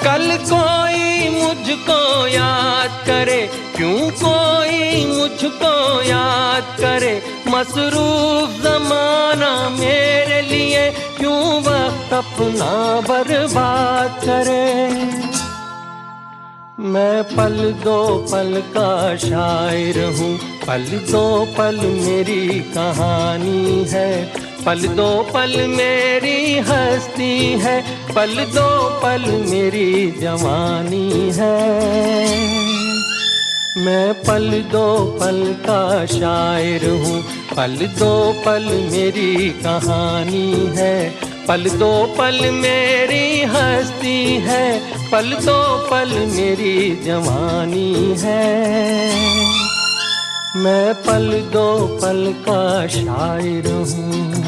कल कोई मुझको याद करे, क्यों कोई मुझको याद करे, मसरूफ जमाना मेरे लिए क्यों वक्त अपना बर्बाद करे। मैं पल दो पल का शायर हूँ, पल दो पल मेरी कहानी है, पल दो पल मेरी हस्ती है, पल दो पल मेरी जवानी है। मैं पल दो पल का शायर हूँ, पल दो पल मेरी कहानी है, पल दो पल मेरी हस्ती है, पल दो पल मेरी जवानी है। मैं पल दो पल का शायर हूँ।